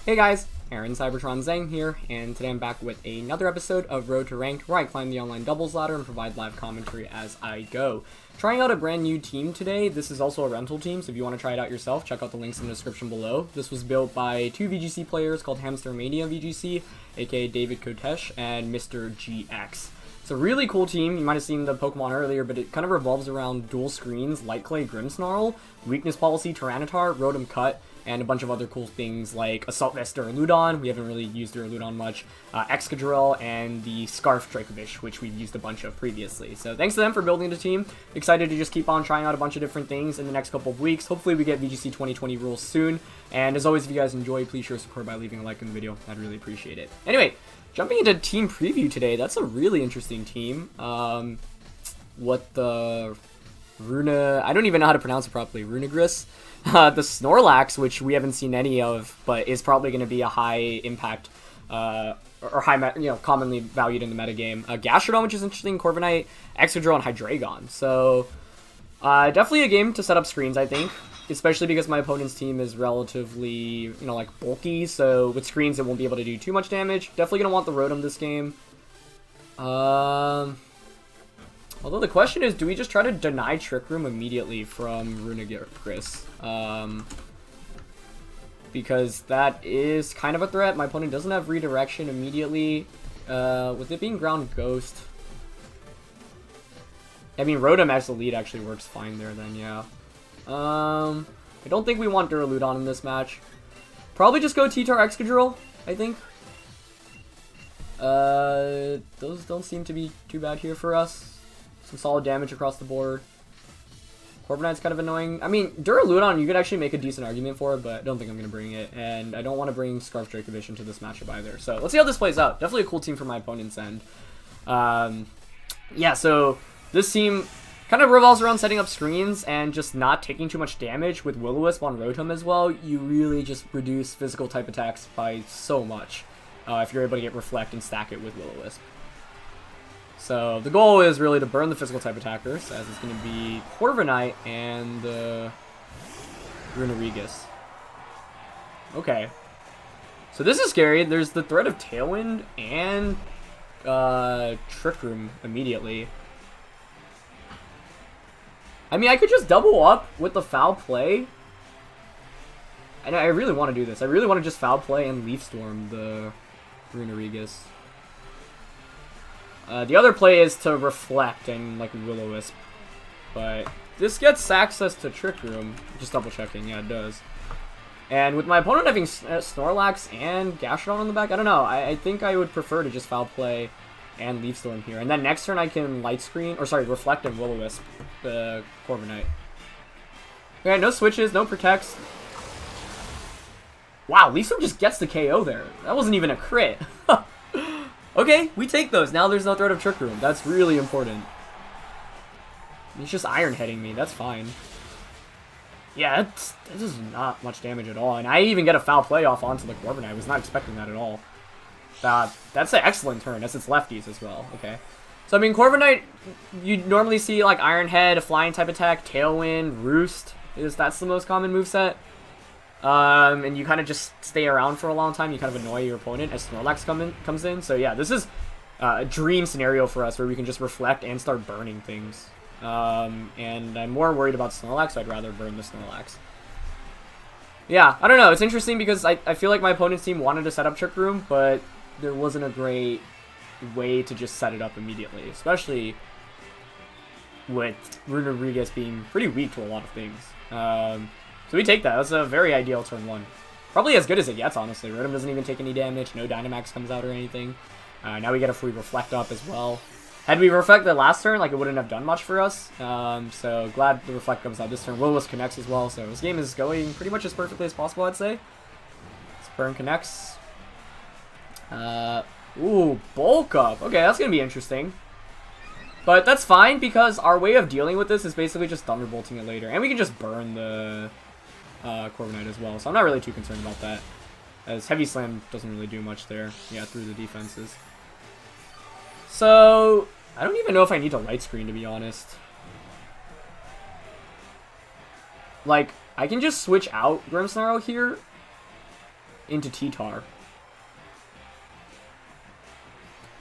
Hey guys, Aaron Cybertron Zhang here, and today I'm back with another episode of Road to Ranked, where I climb the online doubles ladder and provide live commentary as I go. Trying out a brand new team today. This is also a rental team, so if you want to try it out yourself, check out the links in the description below. This was built by two VGC players called Hamster Mania VGC, aka David Kotesh, and Mr. GX. It's a really cool team. You might have seen the Pokemon earlier, but it kind of revolves around Dual Screens, Light Clay Grimmsnarl, Weakness Policy Tyranitar, Rotom-Cut, and a bunch of other cool things like Assault Vest Duraludon. We haven't really used Duraludon much. Excadrill, and the Scarf Dracovish, which we've used a bunch of previously. So thanks to them for building the team. Excited to just keep on trying out a bunch of different things in the next couple of weeks. Hopefully we get VGC 2020 rules soon. And as always, if you guys enjoy, please show support by leaving a like in the video. I'd really appreciate it. Anyway, jumping into team preview today. That's a really interesting team. What the... I don't even know how to pronounce it properly. Runegris. The Snorlax, which we haven't seen any of, but is probably going to be a high impact, or high, commonly valued in the metagame. Gastrodon, which is interesting, Corviknight, Excadrill, and Hydreigon. So, definitely a game to set up screens, I think. Especially because my opponent's team is relatively, bulky. So, with screens, it won't be able to do too much damage. Definitely going to want the Rotom this game. Although the question is, do we just try to deny Trick Room immediately from Runegris? Because that is kind of a threat. My opponent doesn't have redirection immediately. With it being Ground Ghost. I mean, Rotom as the lead actually works fine there then, yeah. I don't think we want Duraludon in this match. Probably just go T-Tar Excadrill, I think. Those don't seem to be too bad here for us. Some solid damage across the board. Corviknight's kind of annoying. I mean, Duraludon, you could actually make a decent argument for it, but I don't think I'm going to bring it. And I don't want to bring Scarf Dracovish into this matchup either. So let's see how this plays out. Definitely a cool team for my opponent's end. Yeah, so this team kind of revolves around setting up screens and just not taking too much damage. With Will-O-Wisp on Rotom as well, you really just reduce physical type attacks by so much if you're able to get Reflect and stack it with Will-O-Wisp. So the goal is really to burn the physical type attackers, as it's going to be Corviknight and Runerigus. Okay. So this is scary. There's the threat of Tailwind and Trick Room immediately. I mean, I could just double up with the Foul Play. And I really want to do this. I really want to just Foul Play and Leaf Storm the Runerigus. The other play is to Reflect and, Will-O-Wisp. But this gets access to Trick Room. Just double checking. Yeah, it does. And with my opponent having Snorlax and Gastrodon on the back, I don't know. I think I would prefer to just Foul Play and Leaf Storm here. And then next turn I can Reflect and Will-O-Wisp the Corviknight. Okay, no switches, no protects. Wow, Leaf Storm just gets the KO there. That wasn't even a crit. Okay, we take those. Now there's no threat of Trick Room. That's really important. He's just Iron Heading me. That's fine. Yeah, that is not much damage at all. And I even get a Foul Play off onto the Corviknight. I was not expecting that at all. That's an excellent turn. That's its lefties as well. Okay. So, I mean, Corviknight, you normally see, Iron Head, a flying type attack, Tailwind, Roost. That's the most common moveset. And you kind of just stay around for a long time. You kind of annoy your opponent as Snorlax comes in. So yeah, this is a dream scenario for us where we can just Reflect and start burning things. And I'm more worried about Snorlax, so I'd rather burn the Snorlax. Yeah, I don't know. It's interesting because I feel like my opponent's team wanted to set up Trick Room, but there wasn't a great way to just set it up immediately, especially with Runerigus being pretty weak to a lot of things. So we take that. That's a very ideal turn one. Probably as good as it gets, honestly. Rotom doesn't even take any damage. No Dynamax comes out or anything. Now we get a free Reflect up as well. Had we Reflected last turn, it wouldn't have done much for us. So glad the Reflect comes out this turn. Will-O-Wisp connects as well. So this game is going pretty much as perfectly as possible, I'd say. Burn connects. Ooh, Bulk Up. Okay, that's going to be interesting. But that's fine because our way of dealing with this is basically just Thunderbolting it later. And we can just burn the Corviknight as well. So I'm not really too concerned about that, as Heavy Slam doesn't really do much there. Yeah, through the defenses. So I don't even know if I need to Light Screen, to be honest. I can just switch out Grimmsnarl here into T-Tar.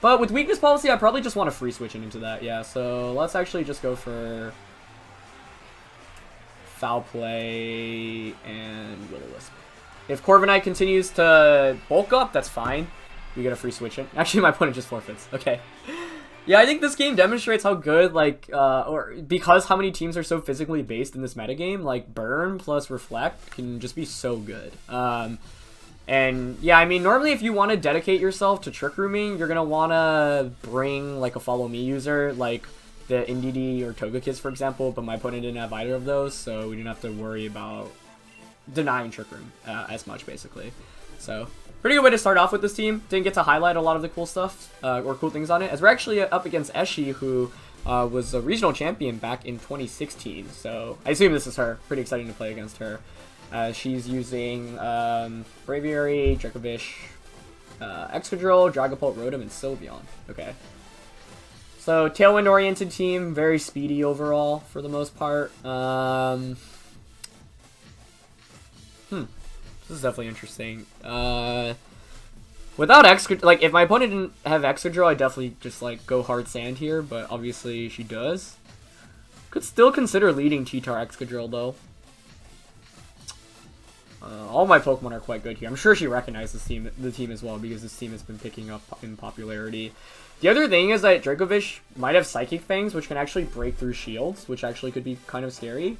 But with weakness policy, I probably just want to free switch it into that. Yeah, so let's actually just go for Foul Play and Will-O-Wisp. If Corviknight continues to bulk up, that's fine. We get a free switch in. Actually, my opponent just forfeits. Okay. Yeah, I think this game demonstrates how good, like, or because how many teams are so physically based in this metagame, like, Burn plus Reflect can just be so good. And, yeah, I mean, normally if you want to dedicate yourself to Trick Rooming, you're going to want to bring, like, a Follow Me user, like the NDD or Togekiss, for example, but my opponent didn't have either of those, so we didn't have to worry about denying Trick Room as much, basically. So, pretty good way to start off with this team. Didn't get to highlight a lot of the cool stuff, or cool things on it, as we're actually up against Eshi, who was a regional champion back in 2016, so I assume this is her. Pretty exciting to play against her. She's using Braviary, Dracovish, Excadrill, Dragapult, Rotom, and Sylveon. Okay. So, Tailwind-oriented team, very speedy overall, for the most part. This is definitely interesting. Without Excadrill, like, if my opponent didn't have Excadrill, I'd definitely just, like, go hard sand here, but obviously she does. Could still consider leading T-Tar Excadrill, though. All my Pokemon are quite good here. I'm sure she recognizes the team as well, because this team has been picking up in popularity. The other thing is that Dracovish might have Psychic Fangs, which can actually break through shields, which actually could be kind of scary.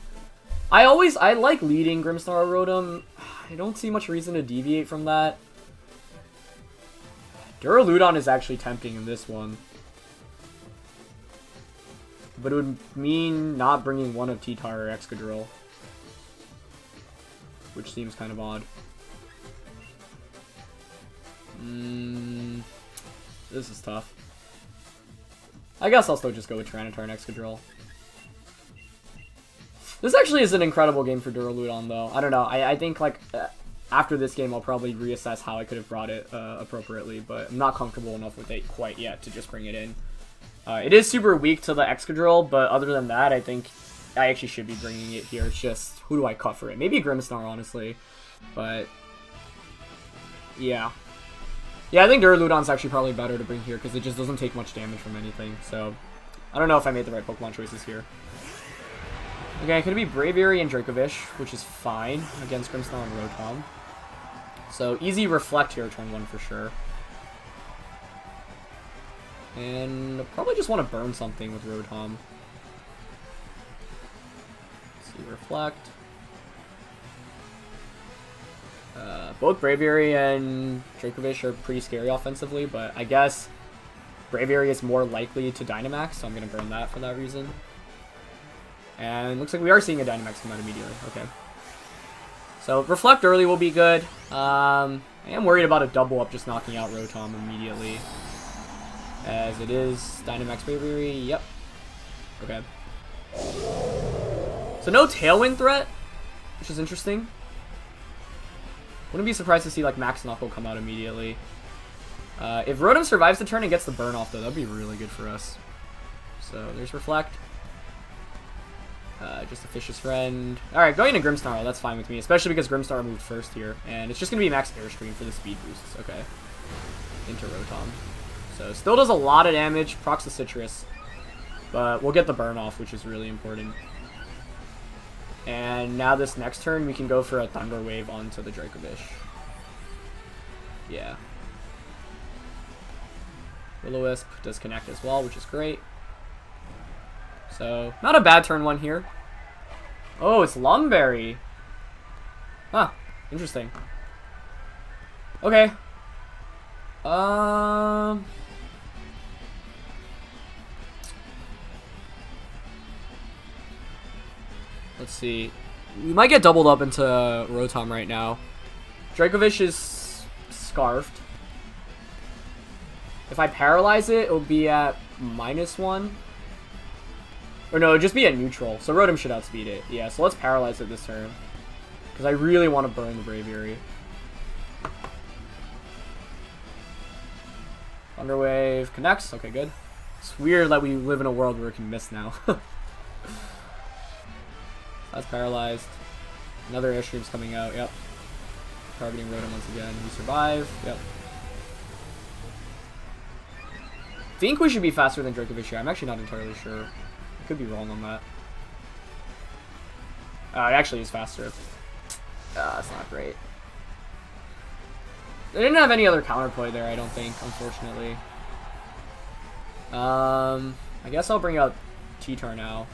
I like leading Grimmsnarl Rotom. I don't see much reason to deviate from that. Duraludon is actually tempting in this one. But it would mean not bringing one of T-Tar or Excadrill, which seems kind of odd. This is tough. I guess I'll still just go with Tyranitar and Excadrill. This actually is an incredible game for Duraludon, though. I don't know. I think, like, after this game, I'll probably reassess how I could have brought it appropriately, but I'm not comfortable enough with it quite yet to just bring it in. It is super weak to the Excadrill, but other than that, I think I actually should be bringing it here. It's just, who do I cut for it? Maybe Grimmsnarl, honestly. But, yeah. Yeah, I think Duraludon's actually probably better to bring here, because it just doesn't take much damage from anything. So, I don't know if I made the right Pokemon choices here. Okay, could it be Braviary and Dracovish, which is fine against Grimmsnarl and Rotom. So, easy Reflect here, turn 1 for sure. And probably just want to burn something with Rotom. Let's see, Reflect. Both Braviary and Dracovish are pretty scary offensively, but I guess Braviary is more likely to Dynamax, so I'm going to burn that for that reason. And looks like we are seeing a Dynamax come out immediately. Okay. So, Reflect early will be good. I am worried about a double up just knocking out Rotom immediately. As it is Dynamax Braviary. Yep. Okay. So, no Tailwind threat, which is interesting. Wouldn't be surprised to see, like, Max Knuckle come out immediately. If Rotom survives the turn and gets the burn off, though, that'd be really good for us. So, there's Reflect. Just a Fish's Friend. Alright, going into Grimmsnarl, that's fine with me, especially because Grimmsnarl moved first here. And it's just going to be Max Airstream for the speed boosts. Okay. Into Rotom. So, still does a lot of damage, procs the Citrus. But we'll get the burn off, which is really important. And now this next turn, we can go for a Thunder Wave onto the Dracovish. Yeah. Will-O-Wisp does connect as well, which is great. So, not a bad turn 1 here. Oh, it's Lumberry. Huh. Interesting. Okay. Let's see. We might get doubled up into Rotom right now. Dracovish is Scarfed. If I paralyze it, it'll be at -1. Or no, it'll just be at neutral. So Rotom should outspeed it. Yeah, so let's paralyze it this turn. Because I really want to burn the Braviary. Thunder Wave connects. Okay, good. It's weird that we live in a world where it can miss now. That's paralyzed. Another Airstream's coming out. Yep. targeting Rotom once again. We survive. Yep. Think we should be faster than Dracovish here. I'm actually not entirely sure. I could be wrong on that. It actually is faster. That's not great. They didn't have any other counterplay there, I don't think, unfortunately. I guess I'll bring out T-Tar now.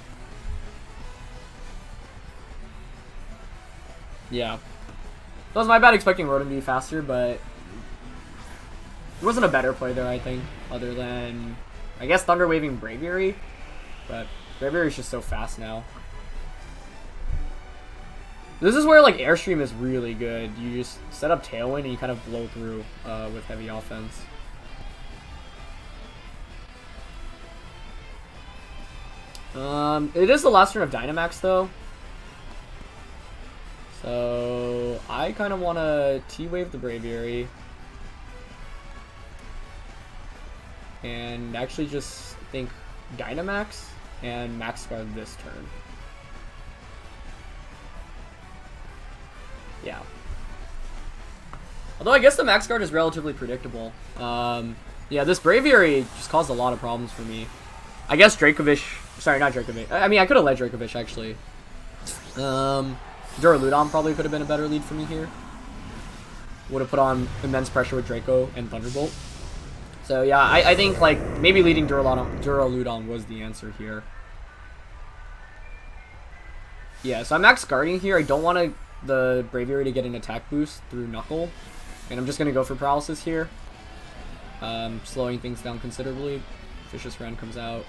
Yeah. That was my bad expecting Rotom to be faster, but there wasn't a better play there, I think, other than, I guess, Thunder Waving Braviary, but Braviary is just so fast now. This is where, like, Airstream is really good. You just set up Tailwind and you kind of blow through with heavy offense. It is the last turn of Dynamax, though. So, I kind of want to T-Wave the Braviary. And actually just think Dynamax and Max Guard this turn. Yeah. Although I guess the Max Guard is relatively predictable. Yeah, this Braviary just caused a lot of problems for me. I guess Dracovish... Sorry, not Dracovish. I mean, I could have led Dracovish, actually. Duraludon probably could have been a better lead for me here. Would have put on immense pressure with Draco and Thunderbolt. So yeah, I think like maybe leading Duraludon was the answer here. Yeah, so I'm max guarding here. I don't want the Braviary to get an attack boost through Knuckle. And I'm just going to go for Paralysis here. Slowing things down considerably. Vicious Rend comes out.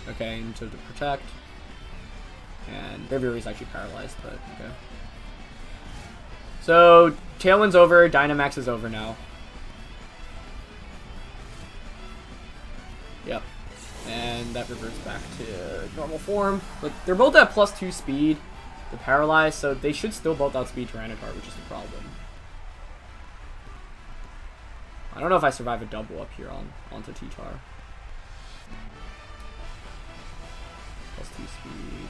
Okay, into the Protect. And Braviary is actually paralyzed, but okay. So, Tailwind's over, Dynamax is over now. Yep. And that reverts back to normal form. But they're both at +2 speed. They're paralyzed, so they should still both outspeed Tyranitar, which is the problem. I don't know if I survive a double up here onto T-Tar. +2 speed.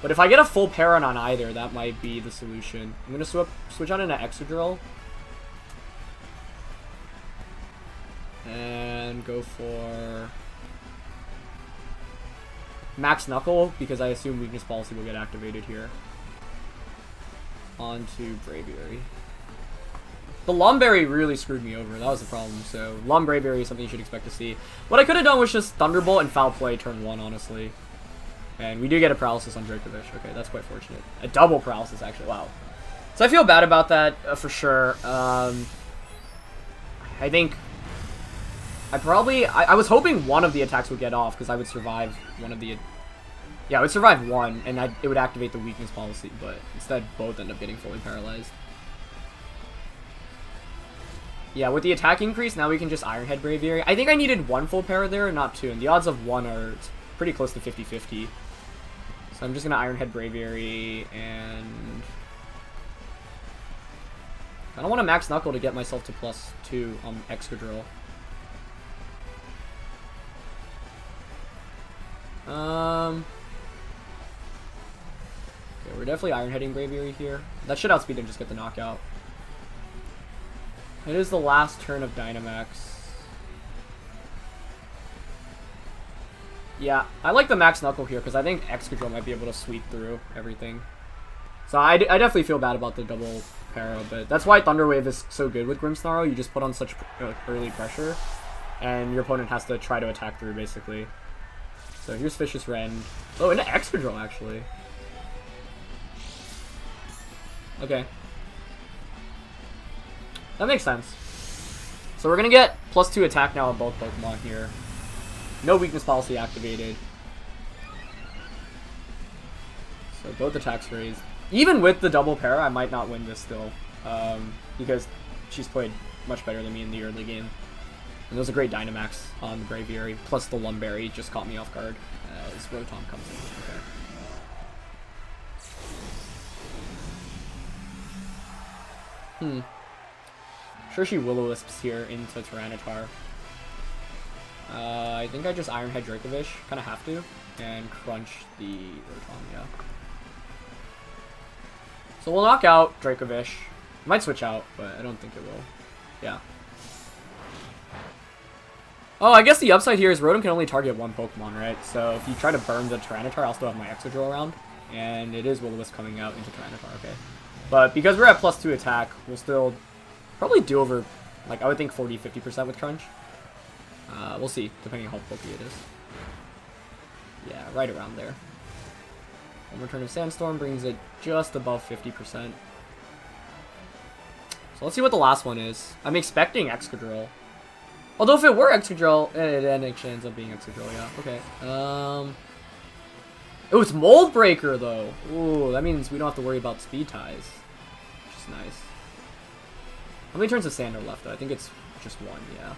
But if I get a full Parent on either, that might be the solution. I'm going to switch on into Excadrill. And go for Max Knuckle, because I assume Weakness Policy will get activated here. Onto Braviary. The Lumberry really screwed me over. That was the problem. So, Braviary is something you should expect to see. What I could have done was just Thunderbolt and Foul Play turn 1, honestly. And we do get a Paralysis on Dracovish. Okay, that's quite fortunate. A double Paralysis, actually. Wow. So I feel bad about that, for sure. I think... I was hoping one of the attacks would get off, because I would survive one of the... Yeah, I would survive one, and it would activate the Weakness Policy, but instead both end up getting fully paralyzed. Yeah, with the attack increase, now we can just Iron Head Braviary. I think I needed one full para there, not two, and the odds of one are pretty close to 50-50. So I'm just going to Iron Head Braviary, and... I don't want to Max Knuckle to get myself to +2 on Excadrill. Okay, we're definitely Iron Heading Braviary here. That should outspeed and just get the knockout. It is the last turn of Dynamax. Yeah, I like the Max Knuckle here because I think Excadrill might be able to sweep through everything. So I definitely feel bad about the double para, but that's why Thunder Wave is so good with Grimmsnarl. You just put on such early pressure, and your opponent has to try to attack through, basically. So here's Vicious Rend. Oh, into Excadrill, actually. Okay. That makes sense. So we're going to get +2 attack now on both Pokemon here. No Weakness Policy activated. So both attacks raised. Even with the double para, I might not win this still. Because she's played much better than me in the early game. And there was a great Dynamax on the Braviary, plus the Lumberry just caught me off guard as Rotom comes in. Okay. Sure, she Will-O-Wisps here into Tyranitar. I think I just Iron Head Dracovish, kind of have to, and crunch the Rotom, yeah. So we'll knock out Dracovish. Might switch out, but I don't think it will. Yeah. Oh, I guess the upside here is Rotom can only target one Pokemon, right? So if you try to burn the Tyranitar, I'll still have my Excadrill around. And it is Will-O-Wisp coming out into Tyranitar, okay. But because we're at +2 attack, we'll still probably do over, like, I would think 40-50% with Crunch. We'll see, depending on how pokey it is. Yeah, right around there. One more turn of Sandstorm brings it just above 50%. So let's see what the last one is. I'm expecting Excadrill. Although if it were Excadrill, it actually ends up being Excadrill, yeah. Okay. Oh, it's Mold Breaker, though. Ooh, that means we don't have to worry about speed ties. Which is nice. How many turns of Sand are left, though? I think it's just one, yeah.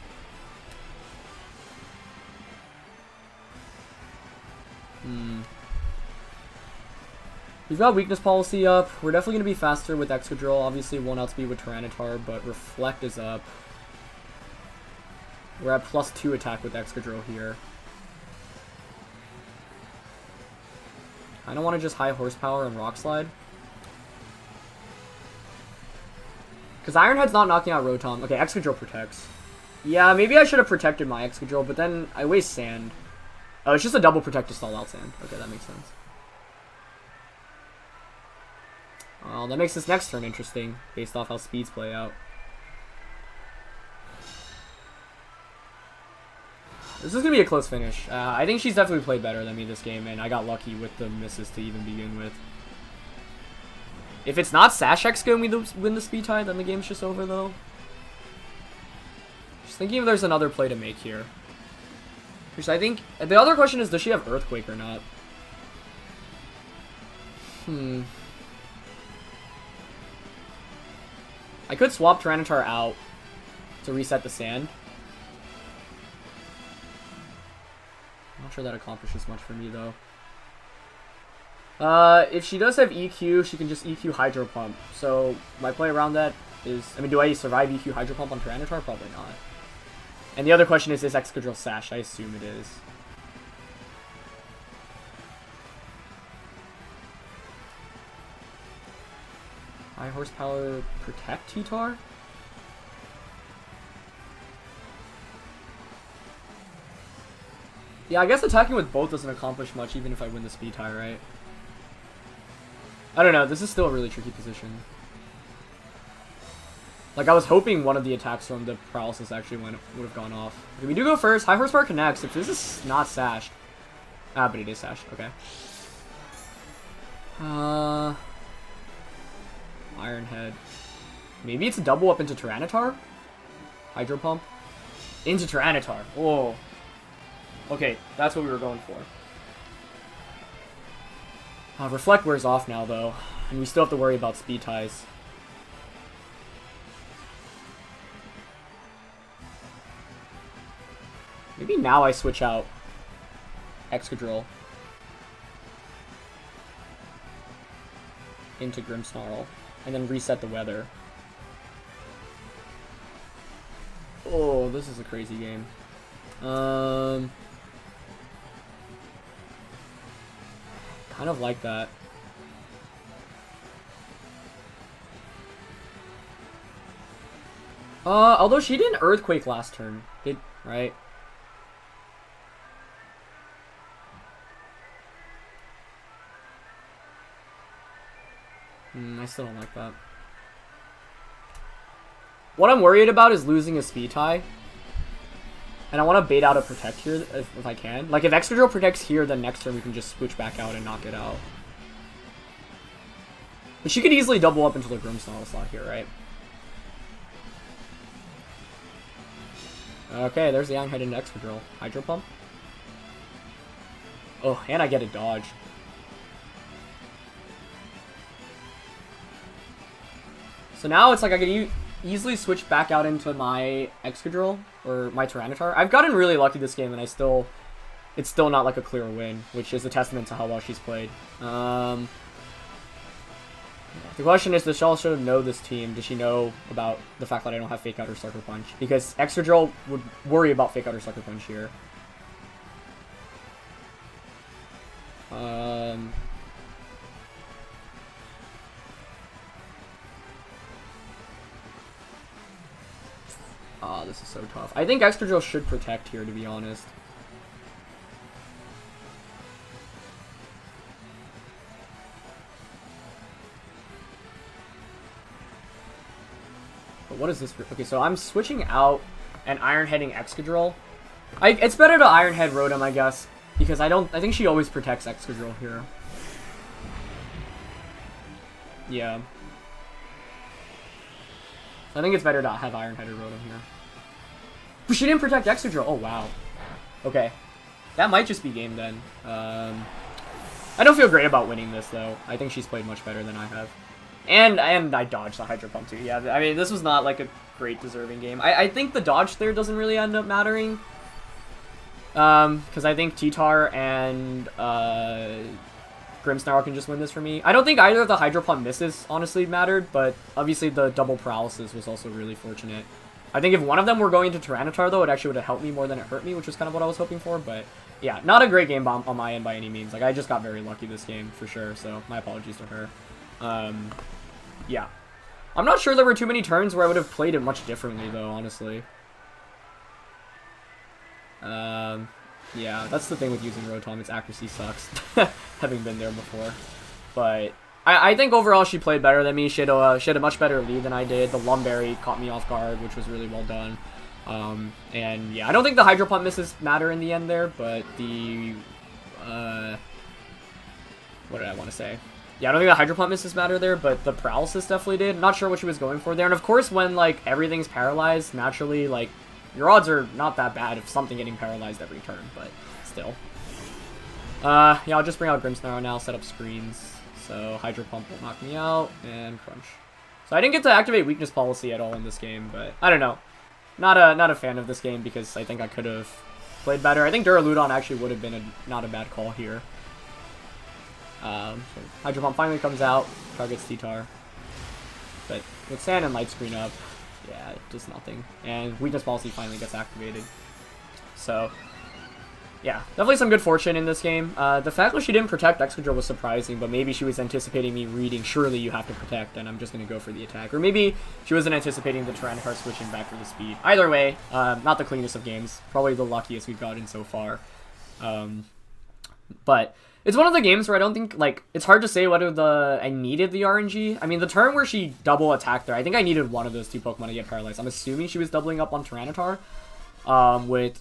We've got Weakness Policy up. We're definitely going to be faster with Excadrill. Obviously, won't outspeed with Tyranitar, but Reflect is up. We're at +2 attack with Excadrill here. I don't want to just high horsepower and Rock Slide. Because Iron Head's not knocking out Rotom. Okay, Excadrill protects. Yeah, maybe I should have protected my Excadrill, but then I waste Sand. Oh, it's just a double protect to stall out Sand. Okay, that makes sense. Well, that makes this next turn interesting, based off how speeds play out. This is going to be a close finish. I think she's definitely played better than me this game, and I got lucky with the misses to even begin with. If it's not Sashex going to win the speed tie, then the game's just over, though. Just thinking if there's another play to make here. Which I think... The other question is, does she have Earthquake or not? I could swap Tyranitar out to reset the Sand. I'm not sure that accomplishes much for me, though. If she does have EQ, she can just EQ Hydro Pump. So, my play around that is... I mean, do I survive EQ Hydro Pump on Tyranitar? Probably not. And the other question is Excadrill Sash? I assume it is. High Horsepower Protect T-Tar? Yeah, I guess attacking with both doesn't accomplish much even if I win the speed tie, right? I don't know, this is still a really tricky position. Like, I was hoping one of the attacks from the Paralysis actually would have gone off. Okay, we do go first. High Horsepower connects. If this is not sashed. Ah, but it is sashed. Okay. Iron Head. Maybe it's a double up into Tyranitar? Hydro Pump? Into Tyranitar. Whoa. Okay, that's what we were going for. Reflect wears off now, though. And we still have to worry about speed ties. Maybe now I switch out Excadrill into Grimmsnarl. And then reset the weather. Oh, this is a crazy game. Kind of like that. Although she didn't Earthquake last turn, right? I still don't like that. What I'm worried about is losing a speed tie. And I want to bait out a Protect here if I can. Like, if Excadrill protects here, then next turn we can just switch back out and knock it out. But she could easily double up into the Grimmsnarl slot here, right? Okay, there's the Iron Head into Excadrill. Hydro Pump. Oh, and I get a dodge. So now it's like I can easily switch back out into my Excadrill or my Tyranitar. I've gotten really lucky this game, and it's still not like a clear win, which is a testament to how well she's played. The question is, does she also know this team? Does she know about the fact that I don't have Fake Out or Sucker Punch? Because Excadrill would worry about Fake Out or Sucker Punch here. Ah, this is so tough. I think Excadrill should protect here, to be honest. But what is this? Okay, so I'm switching out and Iron Heading Excadrill. It's better to Iron Head Rotom, I guess, because I think she always protects Excadrill here. Yeah. I think it's better to have Iron Head or Rotom here. But she didn't protect Excadrill. Oh, wow. Okay. That might just be game then. I don't feel great about winning this, though. I think she's played much better than I have. And I dodged the Hydro Pump, too. Yeah, I mean, this was not, like, a great deserving game. I think the dodge there doesn't really end up mattering. Because I think T-Tar and Grimmsnarl can just win this for me. I don't think either of the Hydro Pump misses, honestly, mattered, but obviously the double paralysis was also really fortunate. I think if one of them were going to Tyranitar, though, it actually would have helped me more than it hurt me, which was kind of what I was hoping for, but yeah, not a great game on my end by any means. Like, I just got very lucky this game, for sure, so my apologies to her. Yeah. I'm not sure there were too many turns where I would have played it much differently, though, honestly. Yeah, that's the thing with using Rotom, its accuracy sucks, having been there before. But I think overall she played better than me. She had a much better lead than I did. The Lumberry caught me off guard, which was really well done. And yeah, I don't think the Hydro Pump misses matter in the end there, but the what did I want to say? Yeah, I don't think the Hydro Pump misses matter there, but the Paralysis definitely did. Not sure what she was going for there. And of course, when like everything's paralyzed, naturally, like, your odds are not that bad of something getting paralyzed every turn, but still. Yeah, I'll just bring out Grimmsnarl now, set up screens. So Hydro Pump will knock me out, and Crunch. So I didn't get to activate Weakness Policy at all in this game, but I don't know. Not a fan of this game because I think I could have played better. I think Duraludon actually would have been not a bad call here. So Hydro Pump finally comes out, targets T-Tar. But with Sand and Light Screen up, yeah, it does nothing. And Weakness Policy finally gets activated. So, yeah, definitely some good fortune in this game. The fact that she didn't protect Excadrill was surprising, but maybe she was anticipating me reading, surely you have to protect, and I'm just going to go for the attack. Or maybe she wasn't anticipating the Tyranitar switching back for the speed. Either way, not the cleanest of games. Probably the luckiest we've gotten so far. But it's one of the games where I don't think, like, it's hard to say whether I needed the RNG. I mean, the turn where she double attacked there, I think I needed one of those two Pokemon to get paralyzed. I'm assuming she was doubling up on Tyranitar with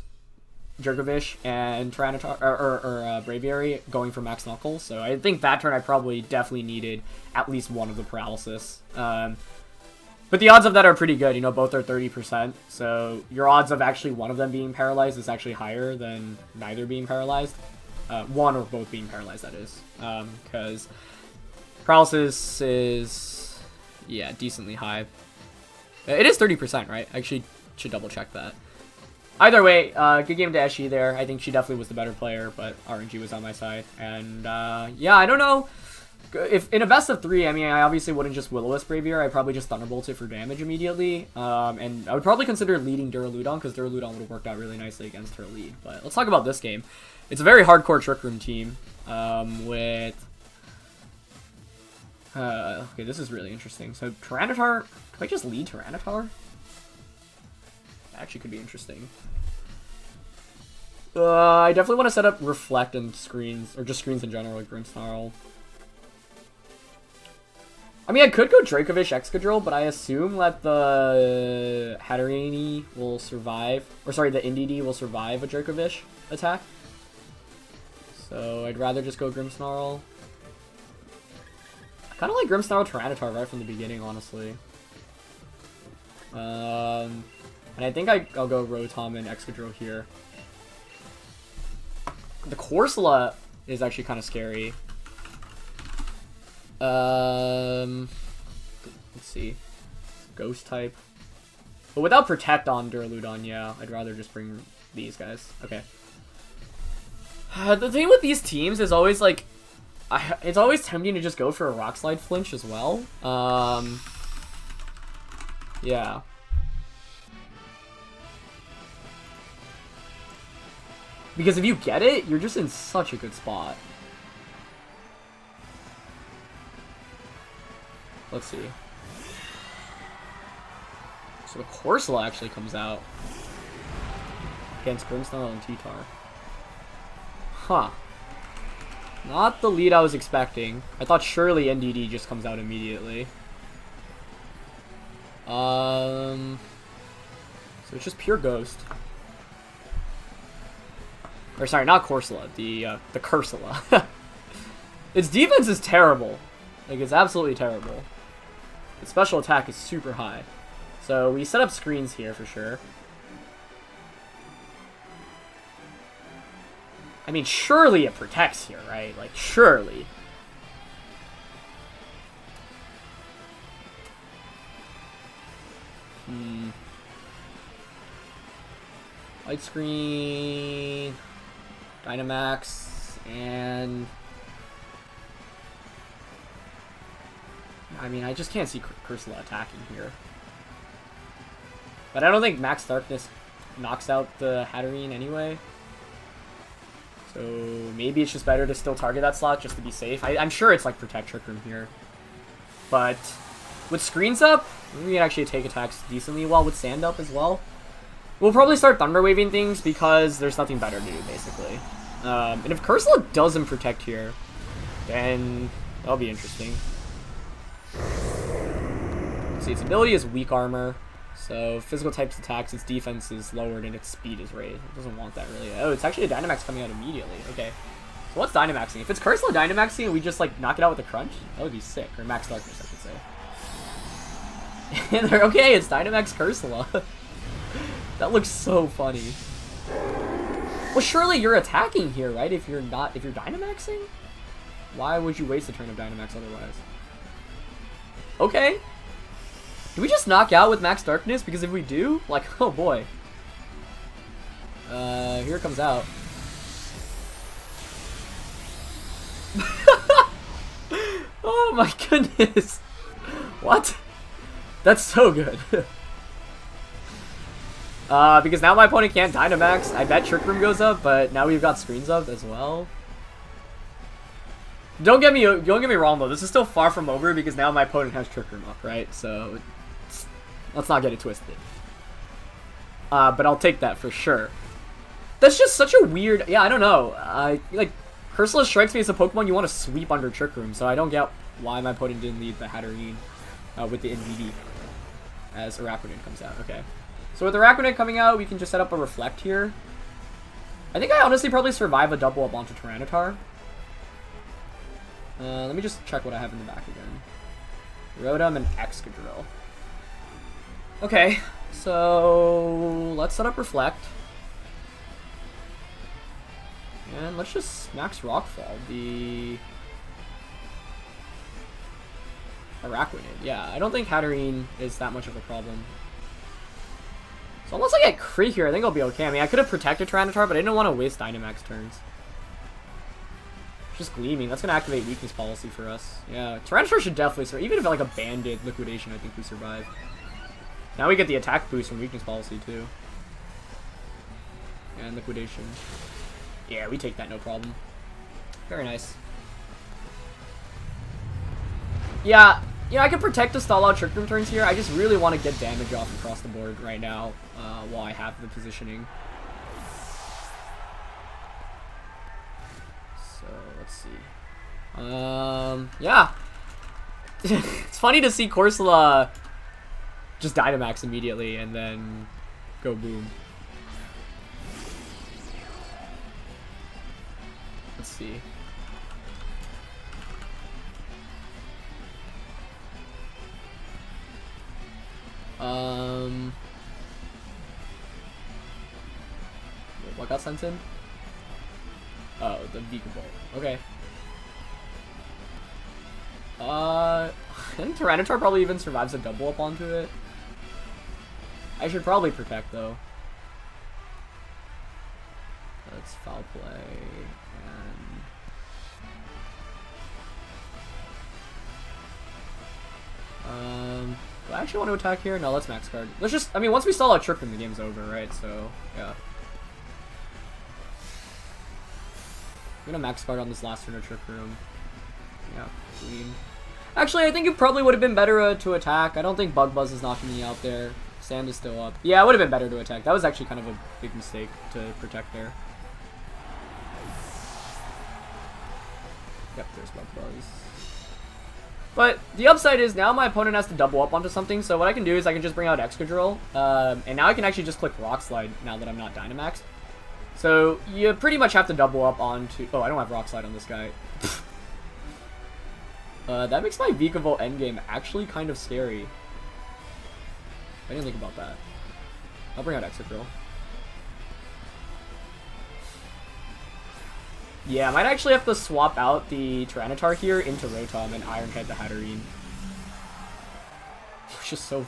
Jerkovish and Tyranitar, or Braviary going for Max Knuckles. So I think that turn I probably definitely needed at least one of the paralysis. But the odds of that are pretty good. You know, both are 30%. So your odds of actually one of them being paralyzed is actually higher than neither being paralyzed. One or both being paralyzed, that is. Because paralysis is, yeah, decently high. It is 30%, right? I actually should double check that. Either way, good game to Eshi there. I think she definitely was the better player, but RNG was on my side. And, yeah, I don't know. If in a best of 3, I mean, I obviously wouldn't just Will-O-Wisp Braviary. I'd probably just Thunderbolt it for damage immediately. And I would probably consider leading Duraludon, because Duraludon would have worked out really nicely against her lead. But let's talk about this game. It's a very hardcore Trick Room team with... okay, this is really interesting. So Tyranitar... Do I just lead Tyranitar? That actually could be interesting. I definitely want to set up Reflect and Screens, or just Screens in general with Grimmsnarl. I mean, I could go Dracovish Excadrill, but I assume that the Hatterene will survive, or sorry, the Indeedee will survive a Dracovish attack. So I'd rather just go Grimmsnarl. I kind of like Grimmsnarl Tyranitar right from the beginning, honestly. And I think I'll go Rotom and Excadrill here. The Corsola is actually kind of scary. Let's see. Ghost type. But without Protect on Duraludon, yeah, I'd rather just bring these guys. Okay. The thing with these teams is always, like, it's always tempting to just go for a Rock Slide flinch as well. Yeah. Because if you get it, you're just in such a good spot. Let's see. So the Corsola actually comes out against Grimmsnarl and T-Tar. Huh. Not the lead I was expecting. I thought surely NDD just comes out immediately. So it's just pure Ghost. Or sorry, not Corsola, the Cursola. Its defense is terrible. Like, it's absolutely terrible. Its special attack is super high. So we set up screens here for sure. I mean, surely it protects here, right? Like, surely. Light screen, Dynamax, and I mean, I just can't see Cursola attacking here. But I don't think Max Darkness knocks out the Hatterene anyway. So maybe it's just better to still target that slot just to be safe. I'm sure it's like Protect Trick Room here. But with screens up, we can actually take attacks decently well with Sand up as well. We'll probably start Thunder Waving things because there's nothing better to do, basically. And if Cursola doesn't protect here, then that'll be interesting. See, its ability is Weak Armor. So physical types attacks, its defense is lowered and its speed is raised. It doesn't want that really. Oh, it's actually a Dynamax coming out immediately. Okay. So what's Dynamaxing? If it's Cursola Dynamaxing and we just like knock it out with a crunch, that would be sick. Or Max Darkness, I should say. Okay, it's Dynamax Cursola. That looks so funny. Well, surely you're attacking here, right? If you're Dynamaxing? Why would you waste a turn of Dynamax otherwise? Okay. Do we just knock out with Max Darkness? Because if we do, like, oh boy. Here it comes out. Oh my goodness. What? That's so good. Because now my opponent can't Dynamax. I bet Trick Room goes up, but now we've got screens up as well. Don't get me wrong though. This is still far from over because now my opponent has Trick Room up, right? So let's not get it twisted. But I'll take that for sure. That's just such a weird. Yeah, I don't know. Like Cursola strikes me as a Pokemon you want to sweep under Trick Room, so I don't get why my opponent didn't lead the Hatterene with the NVD as Araquanid comes out. Okay. So with Araquanid coming out, we can just set up a Reflect here. I think I honestly probably survive a double up onto Tyranitar. Let me just check what I have in the back again. Rotom and Excadrill. Okay, so let's set up Reflect. And let's just max Rockfall the Araquanid. Yeah, I don't think Hatterene is that much of a problem. So unless I get crit here, I think I'll be okay. I mean, I could have protected Tyranitar, but I didn't want to waste Dynamax turns. Just Gleaming. That's going to activate Weakness Policy for us. Yeah, Tyranitar should definitely survive. Even if like a Banded Liquidation, I think we survive. Now we get the attack boost from Weakness Policy, too. And Liquidation. Yeah, we take that, no problem. Very nice. Yeah, I can protect the stall out Trick Room turns here. I just really want to get damage off across the board right now while I have the positioning. So, let's see. Yeah. It's funny to see Corsola just Dynamax immediately and then go boom. Let's see. What got sent in? Oh, the Beaker Bolt. Okay. And Tyranitar probably even survives a double up onto it. I should probably protect though. That's foul play. And do I actually want to attack here? No, let's max card. Let's just, I mean, once we stall out Trick Room, the game's over, right? So, yeah. I'm gonna max card on this last turn of Trick Room. Yeah, clean. Actually, I think it probably would have been better to attack. I don't think Bug Buzz is knocking me out there. Sand is still up. Yeah, it would have been better to attack. That was actually kind of a big mistake to protect there. Yep, there's Bug Buzz. But the upside is now my opponent has to double up onto something, so what I can do is I can just bring out Excadrill, and now I can actually just click Rock Slide now that I'm not Dynamaxed. So you pretty much have to double up onto... Oh, I don't have Rock Slide on this guy. That makes my Vikavolt endgame actually kind of scary. I didn't think about that. I'll bring out Excadrill. Yeah, I might actually have to swap out the Tyranitar here into Rotom and Iron Head the Hatterene. It's just so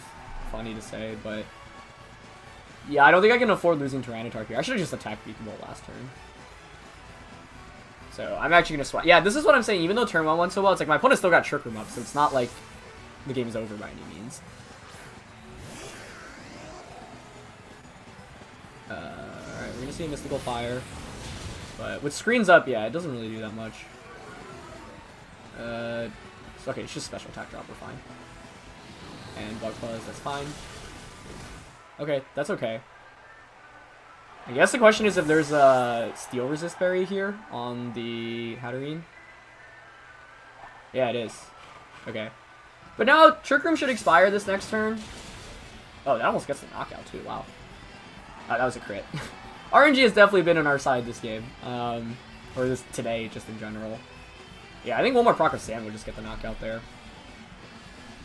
funny to say, but... Yeah, I don't think I can afford losing Tyranitar here. I should have just attacked Vikavolt last turn. So, I'm actually going to swap. Yeah, this is what I'm saying. Even though turn 1 went so well, it's like my opponent still got Trick Room up, so it's not like the game is over by any means. Alright, we're going to see a Mystical Fire. But with screens up, yeah, it doesn't really do that much. Okay, it's just special attack drop, we're fine. And Bug Buzz, that's fine. Okay, that's okay. I guess the question is if there's a Steel Resist Berry here on the Hatterene. Yeah, it is. Okay. But now, Trick Room should expire this next turn. Oh, that almost gets the knockout too, wow. That was a crit. RNG has definitely been on our side this game. Or this today, just in general. Yeah, I think one more proc of Sand would just get the knockout there.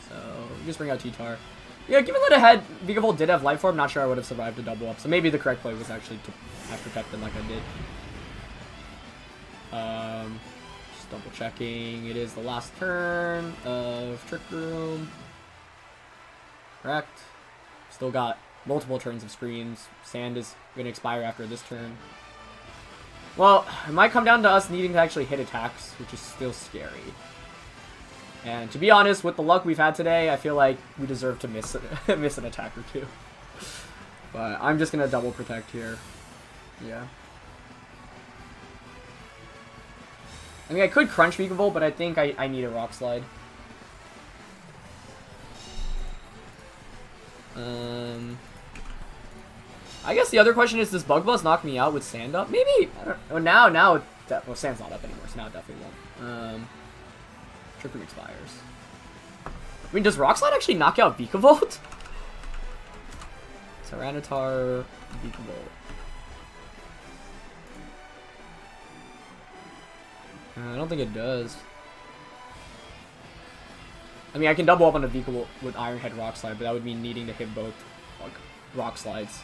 So, we just bring out T-Tar. Yeah, given that ahead, Vikavolt did have Life Orb, not sure I would have survived a double up. So maybe the correct play was actually to have protected like I did. Just double checking. It is the last turn of Trick Room. Correct. Still got multiple turns of screens. Sand is going to expire after this turn. Well, it might come down to us needing to actually hit attacks, which is still scary. And to be honest, with the luck we've had today, I feel like we deserve to miss an attack or two. But I'm just going to double protect here. Yeah. I mean, I could Crunch Vikavolt, but I think I need a Rock Slide. I guess the other question is, does Bug Buzz knock me out with Sand up? Maybe. I don't know. Now, well, Sand's not up anymore, so now it definitely won't. Trick Room expires. I mean, does Rock Slide actually knock out Vikavolt? Tyranitar, Vikavolt. I don't think it does. I mean, I can double up on a Vikavolt with Iron Head Rock Slide, but that would mean needing to hit both like, Rock Slides.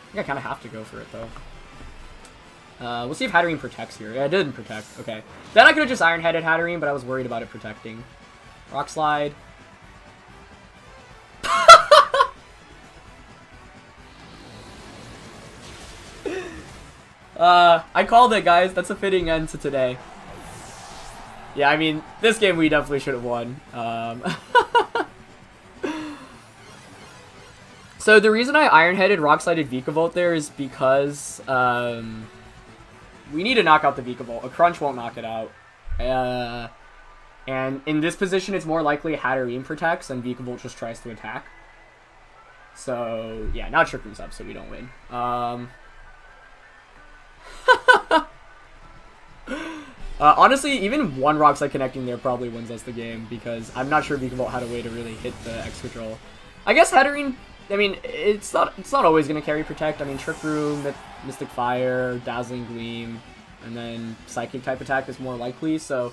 I think I kind of have to go for it, though. We'll see if Hatterene protects here. Yeah, it didn't protect. Okay. Then I could have just Iron Headed Hatterene, but I was worried about it protecting. Rock Slide. I called it, guys. That's a fitting end to today. Yeah, I mean, this game we definitely should have won. So the reason I Iron-Headed Rock-Slided Vikavolt there is because we need to knock out the Vikavolt. A Crunch won't knock it out. And in this position, it's more likely Hatterene protects and Vikavolt just tries to attack. So, yeah, now Trick Room's up, so we don't win. Honestly, even one Rock Slide connecting there probably wins us the game, because I'm not sure Vikavolt had a way to really hit the Excadrill. I guess Hatterene, I mean, it's not always going to carry Protect. I mean, Trick Room, Mystic Fire, Dazzling Gleam, and then Psychic type attack is more likely, so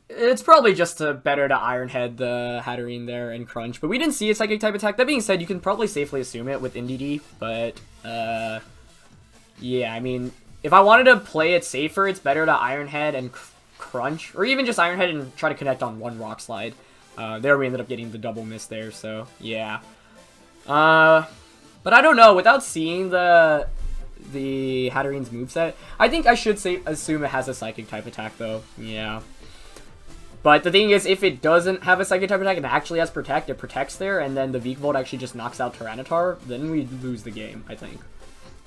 it's probably just better to Iron Head the Hatterene there and Crunch. But we didn't see a Psychic type attack. That being said, you can probably safely assume it with NDD, but yeah, I mean, if I wanted to play it safer, it's better to Iron Head and Crunch, or even just Iron Head and try to connect on one Rock Slide. There we ended up getting the double miss there, so yeah. But I don't know, without seeing the Hatterene's moveset, I think I should assume it has a Psychic type attack though, yeah. But the thing is, if it doesn't have a Psychic type attack and it actually has Protect, it protects there, and then the Vikavolt actually just knocks out Tyranitar, then we lose the game, I think.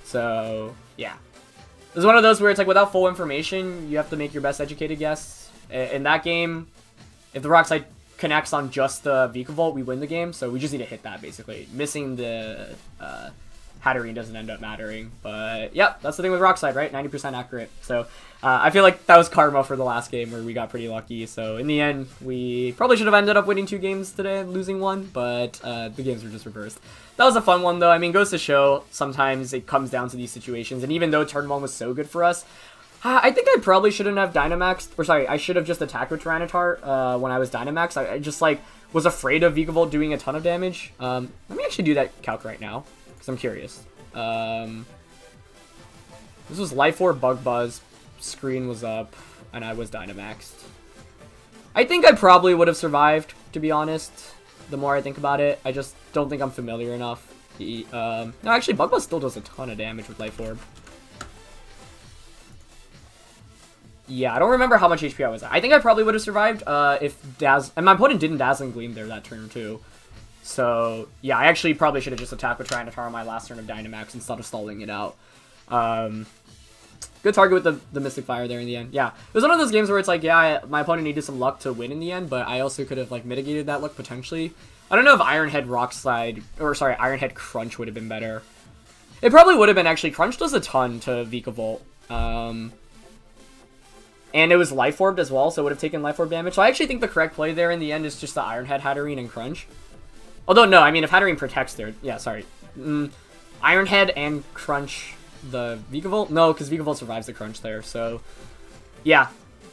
So, yeah. This is one of those where it's like, without full information, you have to make your best educated guess. In that game, if the Rock Slide connects on just the Vikavolt, we win the game. So we just need to hit that, basically. Missing the Hatterene doesn't end up mattering. But, yep, that's the thing with Rock Slide, right? 90% accurate. So I feel like that was karma for the last game where we got pretty lucky. So in the end, we probably should have ended up winning 2 games today and losing 1. But the games were just reversed. That was a fun one, though. I mean, goes to show sometimes it comes down to these situations. And even though turn 1 was so good for us, I think I probably shouldn't have Dynamaxed. Or sorry, I should have just attacked with Tyranitar when I was Dynamaxed. I just, like, was afraid of Vikavolt doing a ton of damage. Let me actually do that calc right now, because I'm curious. This was Life Orb, Bug Buzz, screen was up, and I was Dynamaxed. I think I probably would have survived, to be honest, the more I think about it. I just don't think I'm familiar enough. No, actually, Bug Buzz still does a ton of damage with Life Orb. Yeah, I don't remember how much HP I was at. I think I probably would have survived if and my opponent didn't Dazzling Gleam there that turn too. So, yeah, I actually probably should have just attacked with Tyranitar on my last turn of Dynamax instead of stalling it out. Good target with the Mystic Fire there in the end. Yeah, it was one of those games where it's like, yeah, my opponent needed some luck to win in the end, but I also could have, like, mitigated that luck potentially. I don't know if Iron Head Rock Slide, or sorry, Iron Head Crunch would have been better. It probably would have been, actually. Crunch does a ton to Vikavolt. And it was Life Orbed as well, so it would have taken Life Orb damage. So I actually think the correct play there in the end is just the Iron Head, Hatterene, and Crunch. Although, no, I mean, if Hatterene protects there... Yeah, sorry. Iron Head and Crunch the Vikavolt? No, because Vikavolt survives the Crunch there, so... Yeah.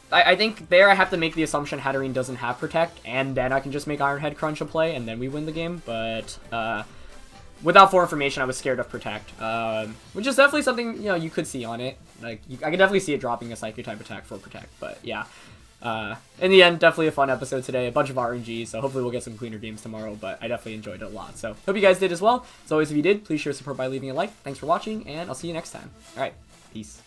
I think there I have to make the assumption Hatterene doesn't have Protect, and then I can just make Iron Head Crunch a play, and then we win the game, but... without full information, I was scared of Protect, which is definitely something, you know, you could see on it. Like, I could definitely see it dropping a Psychic-type attack for Protect, but yeah. In the end, definitely a fun episode today, a bunch of RNG, so hopefully we'll get some cleaner games tomorrow, but I definitely enjoyed it a lot. So, hope you guys did as well. As always, if you did, please show support by leaving a like. Thanks for watching, and I'll see you next time. Alright, peace.